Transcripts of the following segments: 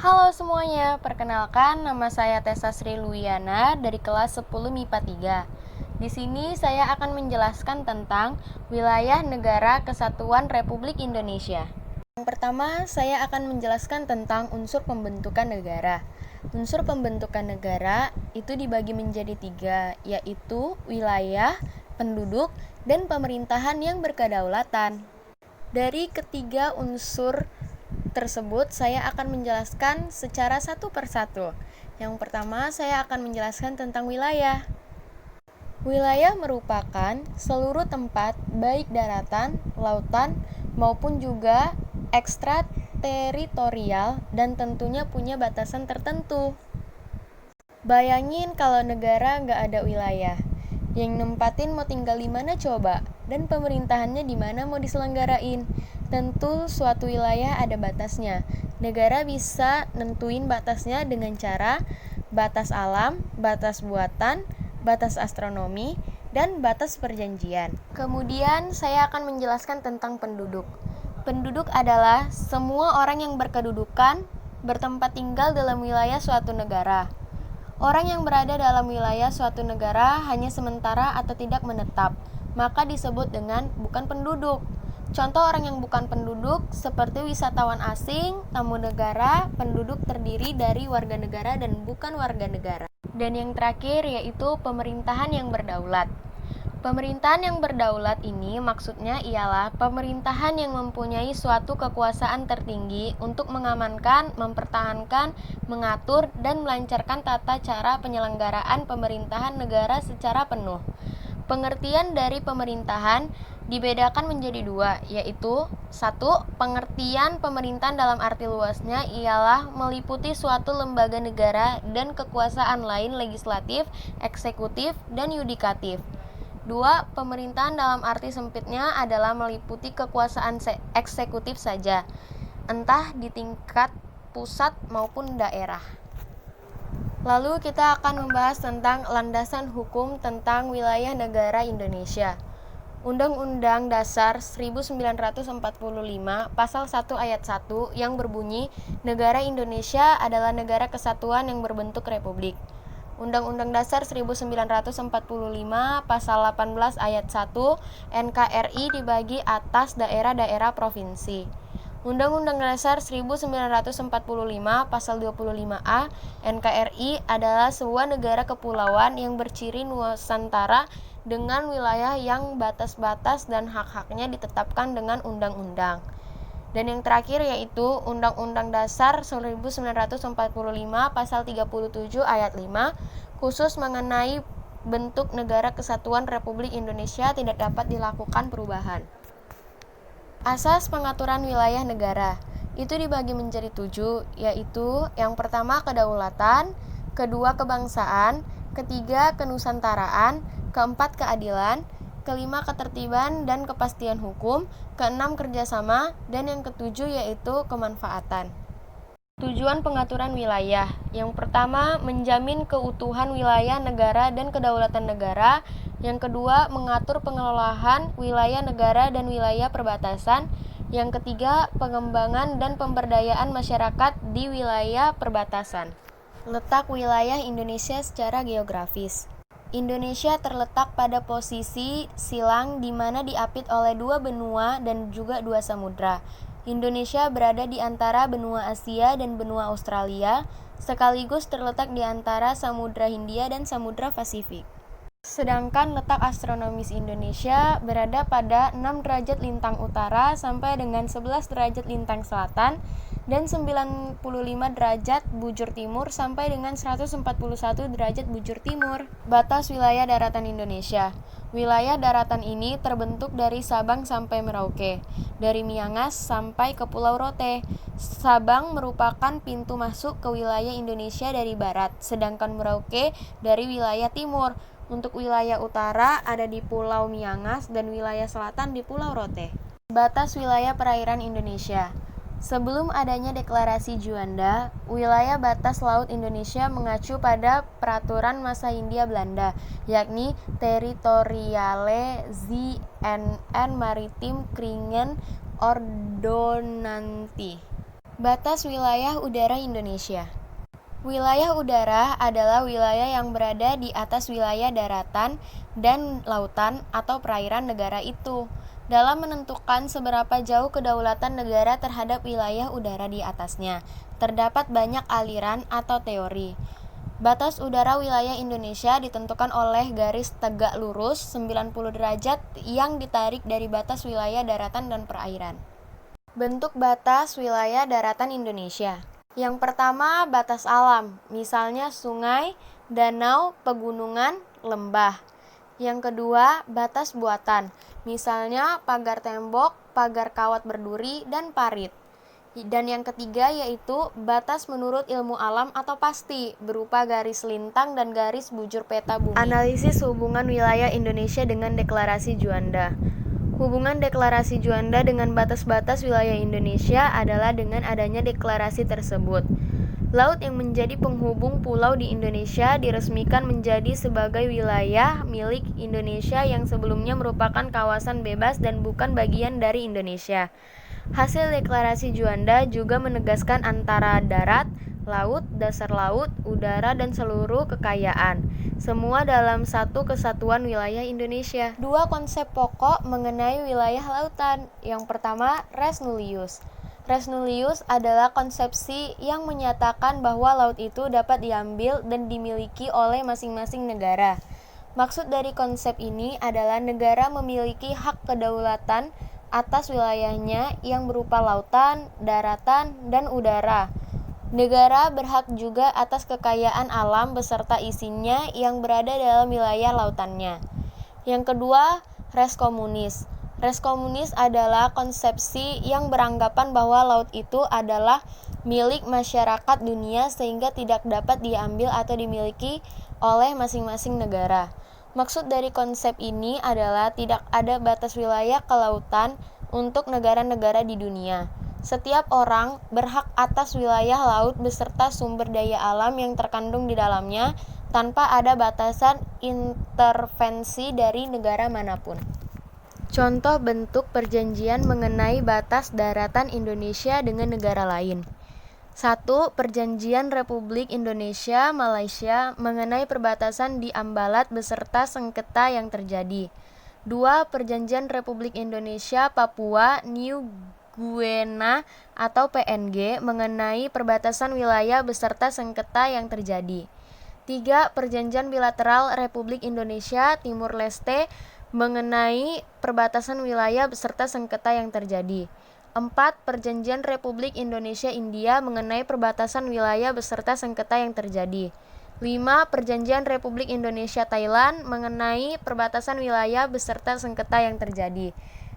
Halo semuanya, perkenalkan nama saya Tessa Sri Luiana dari kelas 10 MIPA 3. Di sini saya akan menjelaskan tentang wilayah negara kesatuan Republik Indonesia. Yang pertama, saya akan menjelaskan tentang unsur pembentukan negara. Unsur pembentukan negara itu dibagi menjadi 3, yaitu wilayah, penduduk, dan pemerintahan yang berkedaulatan. Dari ketiga unsur tersebut, saya akan menjelaskan secara satu persatu. Yang pertama, saya akan menjelaskan tentang wilayah. Wilayah merupakan seluruh tempat, baik daratan, lautan, maupun juga ekstrateritorial, dan tentunya punya batasan tertentu. Bayangin kalau negara nggak ada wilayah. Yang nempatin mau tinggal di mana coba? Dan pemerintahannya di mana mau diselenggarain? Tentu suatu wilayah ada batasnya. Negara bisa nentuin batasnya dengan cara batas alam, batas buatan, batas astronomi, dan batas perjanjian. Kemudian saya akan menjelaskan tentang penduduk. Penduduk adalah semua orang yang berkedudukan bertempat tinggal dalam wilayah suatu negara. Orang yang berada dalam wilayah suatu negara hanya sementara atau tidak menetap, maka disebut dengan bukan penduduk. Contoh orang yang bukan penduduk seperti wisatawan asing, tamu negara, penduduk terdiri dari warga negara dan bukan warga negara. Dan yang terakhir yaitu pemerintahan yang berdaulat. Pemerintahan yang berdaulat ini maksudnya ialah pemerintahan yang mempunyai suatu kekuasaan tertinggi untuk mengamankan, mempertahankan, mengatur, dan melancarkan tata cara penyelenggaraan pemerintahan negara secara penuh. Pengertian dari pemerintahan dibedakan menjadi 2, yaitu 1. Pengertian pemerintahan dalam arti luasnya ialah meliputi suatu lembaga negara dan kekuasaan lain legislatif, eksekutif, dan yudikatif. 2. Pemerintahan dalam arti sempitnya adalah meliputi kekuasaan eksekutif saja, entah di tingkat pusat maupun daerah. Lalu kita akan membahas tentang landasan hukum tentang wilayah negara Indonesia. Undang-Undang Dasar 1945 Pasal 1 Ayat 1 yang berbunyi, Negara Indonesia adalah negara kesatuan yang berbentuk republik. Undang-Undang Dasar 1945 Pasal 18 Ayat 1 NKRI dibagi atas daerah-daerah provinsi. Undang-Undang Dasar 1945 Pasal 25A NKRI adalah sebuah negara kepulauan yang berciri Nusantara dengan wilayah yang batas-batas dan hak-haknya ditetapkan dengan undang-undang. Dan yang terakhir yaitu Undang-Undang Dasar 1945 Pasal 37 Ayat 5 khusus mengenai bentuk negara kesatuan Republik Indonesia tidak dapat dilakukan perubahan. Asas pengaturan wilayah negara itu dibagi menjadi 7, yaitu yang pertama kedaulatan, kedua kebangsaan, ketiga kenusantaraan, keempat keadilan, kelima ketertiban dan kepastian hukum, keenam kerjasama, dan yang ketujuh yaitu kemanfaatan. Tujuan pengaturan wilayah. Yang pertama, menjamin keutuhan wilayah negara dan kedaulatan negara. Yang kedua, mengatur pengelolaan wilayah negara dan wilayah perbatasan. Yang ketiga, pengembangan dan pemberdayaan masyarakat di wilayah perbatasan. Letak wilayah Indonesia secara geografis. Indonesia terletak pada posisi silang di mana diapit oleh 2 benua dan juga 2 samudra. Indonesia berada di antara benua Asia dan benua Australia, sekaligus terletak di antara Samudra Hindia dan Samudra Pasifik. Sedangkan letak astronomis Indonesia berada pada 6 derajat lintang utara sampai dengan 11 derajat lintang selatan dan 95 derajat bujur timur sampai dengan 141 derajat bujur timur. Batas wilayah daratan Indonesia. Wilayah daratan ini terbentuk dari Sabang sampai Merauke, dari Miangas sampai ke Pulau Rote. Sabang merupakan pintu masuk ke wilayah Indonesia dari barat, sedangkan Merauke dari wilayah timur. Untuk wilayah utara ada di Pulau Miangas dan wilayah selatan di Pulau Rote. Batas wilayah perairan Indonesia. Sebelum adanya deklarasi Juanda, wilayah batas laut Indonesia mengacu pada peraturan masa Hindia Belanda, yakni Territoriale ZNN Maritim Kringen Ordonnantie. Batas wilayah udara Indonesia. Wilayah udara adalah wilayah yang berada di atas wilayah daratan dan lautan atau perairan negara itu. Dalam menentukan seberapa jauh kedaulatan negara terhadap wilayah udara di atasnya, terdapat banyak aliran atau teori. Batas udara wilayah Indonesia ditentukan oleh garis tegak lurus 90 derajat yang ditarik dari batas wilayah daratan dan perairan. Bentuk batas wilayah daratan Indonesia. Yang pertama, batas alam, misalnya sungai, danau, pegunungan, lembah. Yang kedua, batas buatan, misalnya pagar tembok, pagar kawat berduri, dan parit. Dan yang ketiga yaitu batas menurut ilmu alam atau pasti, berupa garis lintang dan garis bujur peta bumi. Analisis hubungan wilayah Indonesia dengan Deklarasi Juanda. Hubungan Deklarasi Juanda dengan batas-batas wilayah Indonesia adalah dengan adanya deklarasi tersebut. Laut yang menjadi penghubung pulau di Indonesia diresmikan menjadi sebagai wilayah milik Indonesia yang sebelumnya merupakan kawasan bebas dan bukan bagian dari Indonesia. Hasil Deklarasi Juanda juga menegaskan antara darat, laut, dasar laut, udara, dan seluruh kekayaan, semua dalam satu kesatuan wilayah Indonesia. Dua konsep pokok mengenai wilayah lautan. Yang pertama, res nullius. Res nullius adalah konsepsi yang menyatakan bahwa laut itu dapat diambil dan dimiliki oleh masing-masing negara. Maksud dari konsep ini adalah negara memiliki hak kedaulatan atas wilayahnya yang berupa lautan, daratan, dan udara. Negara berhak juga atas kekayaan alam beserta isinya yang berada dalam wilayah lautannya. Yang kedua, res komunis. Res komunis adalah konsepsi yang beranggapan bahwa laut itu adalah milik masyarakat dunia sehingga tidak dapat diambil atau dimiliki oleh masing-masing negara. Maksud dari konsep ini adalah tidak ada batas wilayah kelautan untuk negara-negara di dunia. Setiap orang berhak atas wilayah laut beserta sumber daya alam yang terkandung di dalamnya tanpa ada batasan intervensi dari negara manapun. Contoh bentuk perjanjian mengenai batas daratan Indonesia dengan negara lain. 1. Perjanjian Republik Indonesia Malaysia mengenai perbatasan di Ambalat beserta sengketa yang terjadi. 2. Perjanjian Republik Indonesia Papua New Guinea atau PNG mengenai perbatasan wilayah beserta sengketa yang terjadi. 3. Perjanjian Bilateral Republik Indonesia Timur Leste mengenai perbatasan wilayah beserta sengketa yang terjadi. 4. Perjanjian Republik Indonesia India mengenai perbatasan wilayah beserta sengketa yang terjadi. 5. Perjanjian Republik Indonesia Thailand mengenai perbatasan wilayah beserta sengketa yang terjadi.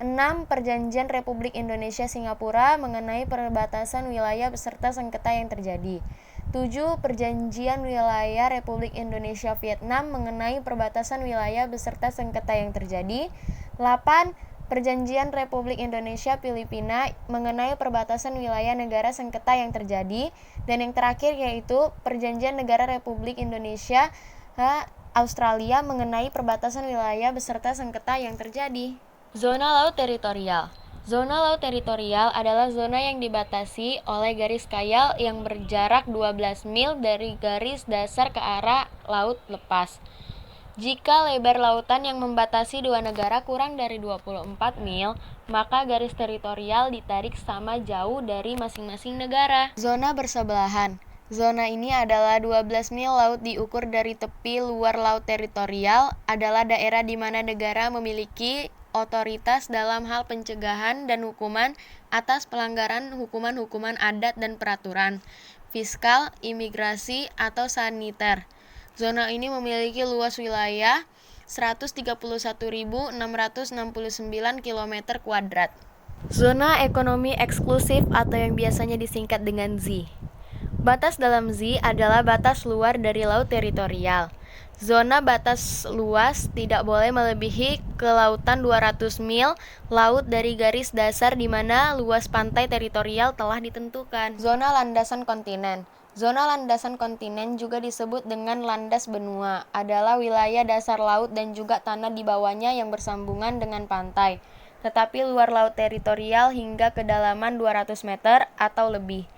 6. Perjanjian Republik Indonesia Singapura mengenai perbatasan wilayah beserta sengketa yang terjadi. 7. Perjanjian Wilayah Republik Indonesia Vietnam mengenai perbatasan wilayah beserta sengketa yang terjadi. 8. Perjanjian Republik Indonesia Filipina mengenai perbatasan wilayah negara sengketa yang terjadi. Dan yang terakhir yaitu Perjanjian Negara Republik Indonesia Australia mengenai perbatasan wilayah beserta sengketa yang terjadi. Zona laut teritorial. Zona laut teritorial adalah zona yang dibatasi oleh garis kayal yang berjarak 12 mil dari garis dasar ke arah laut lepas. Jika lebar lautan yang membatasi dua negara kurang dari 24 mil, maka garis teritorial ditarik sama jauh dari masing-masing negara. Zona bersebelahan. Zona ini adalah 12 mil laut diukur dari tepi luar laut teritorial, adalah daerah di mana negara memiliki otoritas dalam hal pencegahan dan hukuman atas pelanggaran hukuman-hukuman adat dan peraturan, fiskal, imigrasi, atau saniter. Zona ini memiliki luas wilayah 131.669 km². Zona ekonomi eksklusif atau yang biasanya disingkat dengan Z. Batas dalam Z adalah batas luar dari laut teritorial. Zona batas luas tidak boleh melebihi kelautan 200 mil laut dari garis dasar di mana luas pantai teritorial telah ditentukan. Zona landasan kontinen. Zona landasan kontinen juga disebut dengan landas benua, adalah wilayah dasar laut dan juga tanah di bawahnya yang bersambungan dengan pantai. tetapi luar laut teritorial hingga kedalaman 200 meter atau lebih,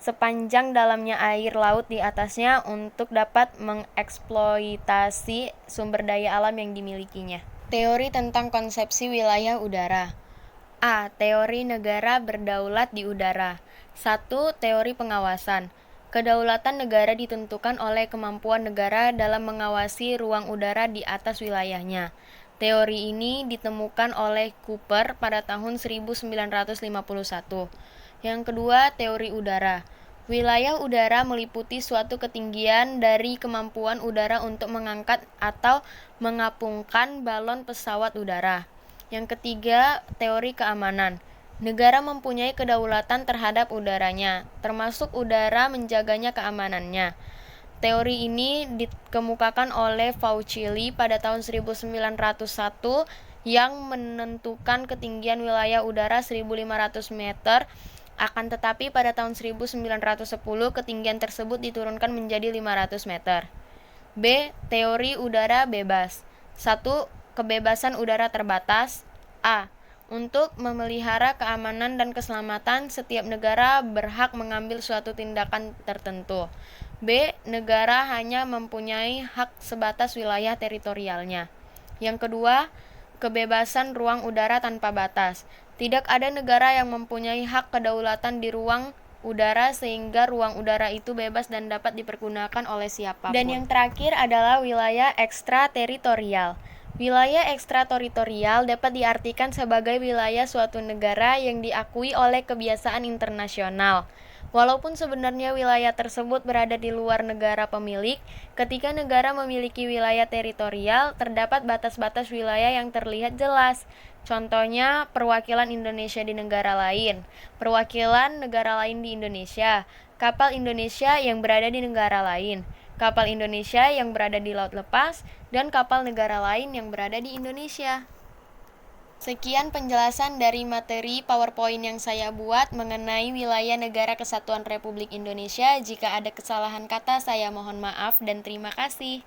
sepanjang dalamnya air laut di atasnya untuk dapat mengeksploitasi sumber daya alam yang dimilikinya. Teori tentang konsepsi wilayah udara. A. Teori negara berdaulat di udara. 1. Teori pengawasan. Kedaulatan negara ditentukan oleh kemampuan negara dalam mengawasi ruang udara di atas wilayahnya. Teori ini ditemukan oleh Cooper pada tahun 1951. Yang kedua, teori udara. Wilayah udara meliputi suatu ketinggian dari kemampuan udara untuk mengangkat atau mengapungkan balon pesawat udara. Yang ketiga, teori keamanan. Negara mempunyai kedaulatan terhadap udaranya, termasuk udara menjaganya keamanannya. Teori ini dikemukakan oleh Faucilli pada tahun 1901 yang menentukan ketinggian wilayah udara 1.500 meter, akan tetapi pada tahun 1910 ketinggian tersebut diturunkan menjadi 500 meter. B. Teori udara bebas. 1. Kebebasan udara terbatas. A. Untuk memelihara keamanan dan keselamatan, setiap negara berhak mengambil suatu tindakan tertentu. B. Negara hanya mempunyai hak sebatas wilayah teritorialnya. Yang kedua, kebebasan ruang udara tanpa batas. Tidak ada negara yang mempunyai hak kedaulatan di ruang udara sehingga ruang udara itu bebas dan dapat dipergunakan oleh siapapun. Dan yang terakhir adalah wilayah ekstrateritorial. Wilayah ekstrateritorial dapat diartikan sebagai wilayah suatu negara yang diakui oleh kebiasaan internasional. Walaupun sebenarnya wilayah tersebut berada di luar negara pemilik, ketika negara memiliki wilayah teritorial, terdapat batas-batas wilayah yang terlihat jelas. Contohnya, perwakilan Indonesia di negara lain, perwakilan negara lain di Indonesia, kapal Indonesia yang berada di negara lain, kapal Indonesia yang berada di laut lepas, dan kapal negara lain yang berada di Indonesia. Sekian penjelasan dari materi PowerPoint yang saya buat mengenai wilayah Negara Kesatuan Republik Indonesia. Jika ada kesalahan kata, saya mohon maaf dan terima kasih.